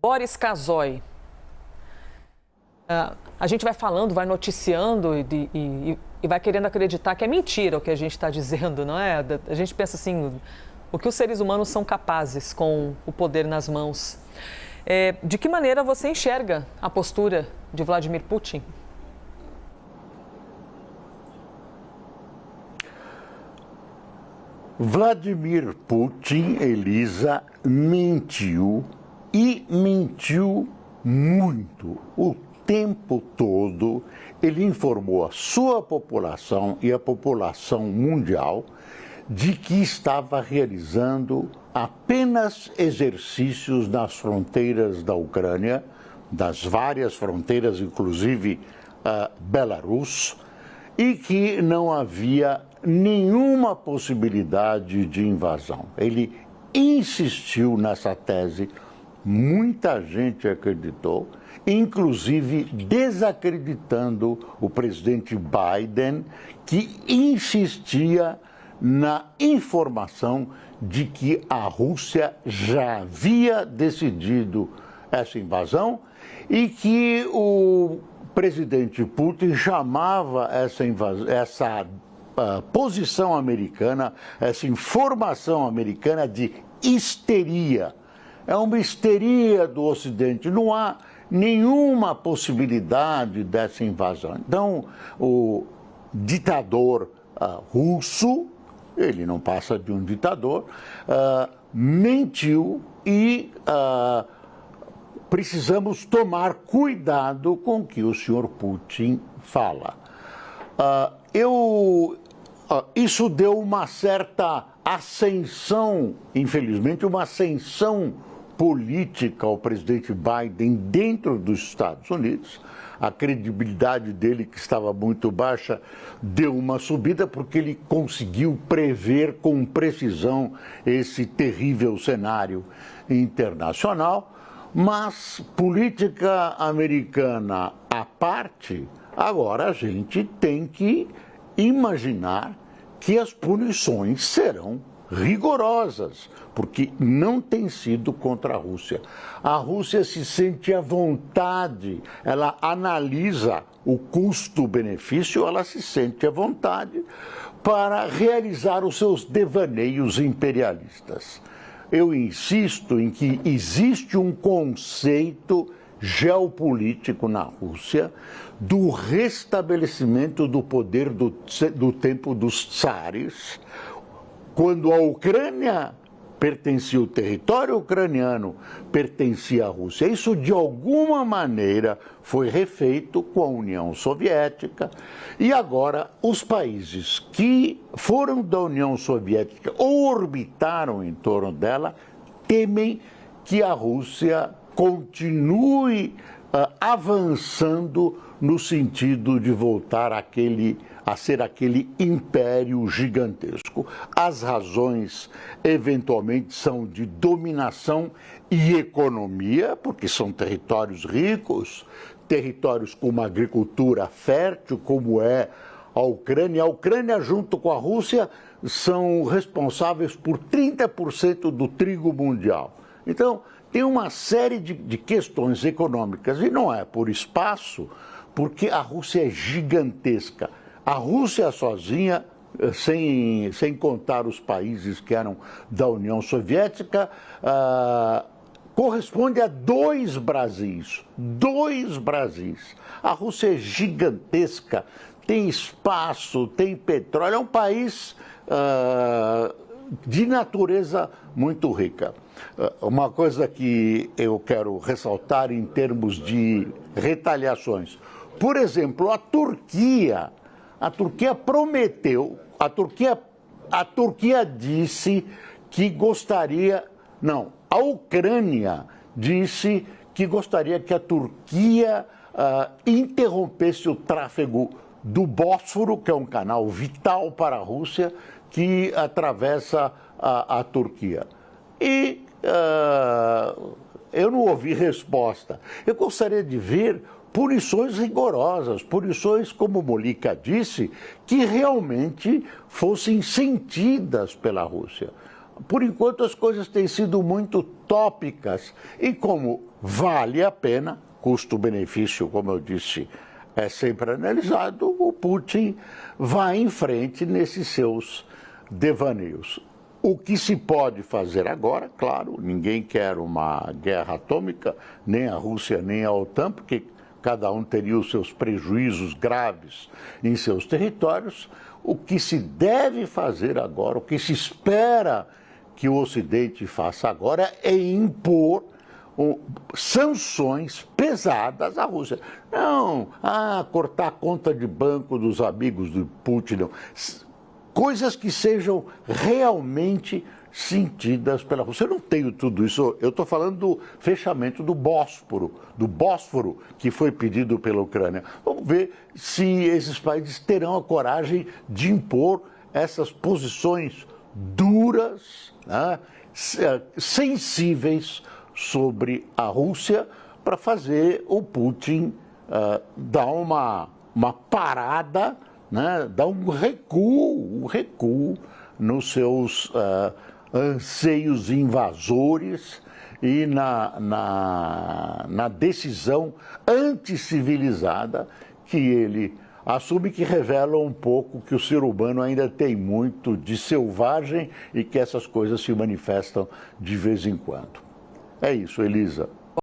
Boris Casoy. A gente vai falando, vai noticiando e vai querendo acreditar que é mentira o que a gente está dizendo, não é? A gente pensa assim, o que os seres humanos são capazes com o poder nas mãos. De que maneira você enxerga a postura de Vladimir Putin? Vladimir Putin, Elisa, mentiu e mentiu muito. O tempo todo ele informou a sua população e a população mundial de que estava realizando apenas exercícios nas fronteiras da Ucrânia, das várias fronteiras, inclusive Belarus, e que não havia nenhuma possibilidade de invasão. Ele insistiu nessa tese, muita gente acreditou, inclusive desacreditando o presidente Biden, que insistia na informação de que a Rússia já havia decidido essa invasão e que o presidente Putin chamava essa posição americana, essa informação americana de histeria. É uma histeria do Ocidente, não há nenhuma possibilidade dessa invasão. Então, o ditador russo, ele não passa de um ditador, mentiu e precisamos tomar cuidado com o que o senhor Putin fala. Isso deu uma certa ascensão, infelizmente, uma ascensão política ao presidente Biden dentro dos Estados Unidos. A credibilidade dele, que estava muito baixa, deu uma subida porque ele conseguiu prever com precisão esse terrível cenário internacional. Mas, política americana à parte, agora a gente tem que imaginar que as punições serão rigorosas, porque não tem sido contra a Rússia. A Rússia se sente à vontade, ela analisa o custo-benefício, ela se sente à vontade para realizar os seus devaneios imperialistas. Eu insisto em que existe um conceito geopolítico na Rússia do restabelecimento do poder do tempo dos tsares. Quando a Ucrânia pertencia, o território ucraniano pertencia à Rússia. Isso, de alguma maneira, foi refeito com a União Soviética. E agora, os países que foram da União Soviética ou orbitaram em torno dela temem que a Rússia continue avançando no sentido de voltar a ser aquele império gigantesco. As razões, eventualmente, são de dominação e economia, porque são territórios ricos, territórios com uma agricultura fértil, como é a Ucrânia. A Ucrânia, junto com a Rússia, são responsáveis por 30% do trigo mundial. Então, tem uma série de questões econômicas, e não é por espaço, porque a Rússia é gigantesca. A Rússia sozinha, sem contar os países que eram da União Soviética, corresponde a 2 Brasis. 2 Brasis. A Rússia é gigantesca, tem espaço, tem petróleo, é um país de natureza muito rica. Uma coisa que eu quero ressaltar em termos de retaliações. Por exemplo, a Turquia prometeu, a Turquia disse que gostaria, não, a Ucrânia disse que gostaria que a Turquia interrompesse o tráfego do Bósforo, que é um canal vital para a Rússia, que atravessa a Turquia. E eu não ouvi resposta. Eu gostaria de ver punições rigorosas, punições, como Molika disse, que realmente fossem sentidas pela Rússia. por enquanto as coisas têm sido muito tópicas e como vale a pena, custo-benefício, como eu disse, é sempre analisado, o Putin vai em frente nesses seus devaneios. O que se pode fazer agora, claro, ninguém quer uma guerra atômica, nem a Rússia nem a OTAN, porque cada um teria os seus prejuízos graves em seus territórios. O que se deve fazer agora, o que se espera que o Ocidente faça agora é impor sanções pesadas à Rússia. Não, cortar a conta de banco dos amigos do Putin, não. Coisas que sejam realmente sentidas pela Rússia. Eu não tenho tudo isso, eu estou falando do fechamento do Bósforo, que foi pedido pela Ucrânia. Vamos ver se esses países terão a coragem de impor essas posições duras, né, sensíveis sobre a Rússia, para fazer o Putin dar uma parada, né, dar um recuo nos seus anseios invasores e na decisão anticivilizada que ele assume, que revela um pouco que o ser humano ainda tem muito de selvagem e que essas coisas se manifestam de vez em quando. É isso, Elisa.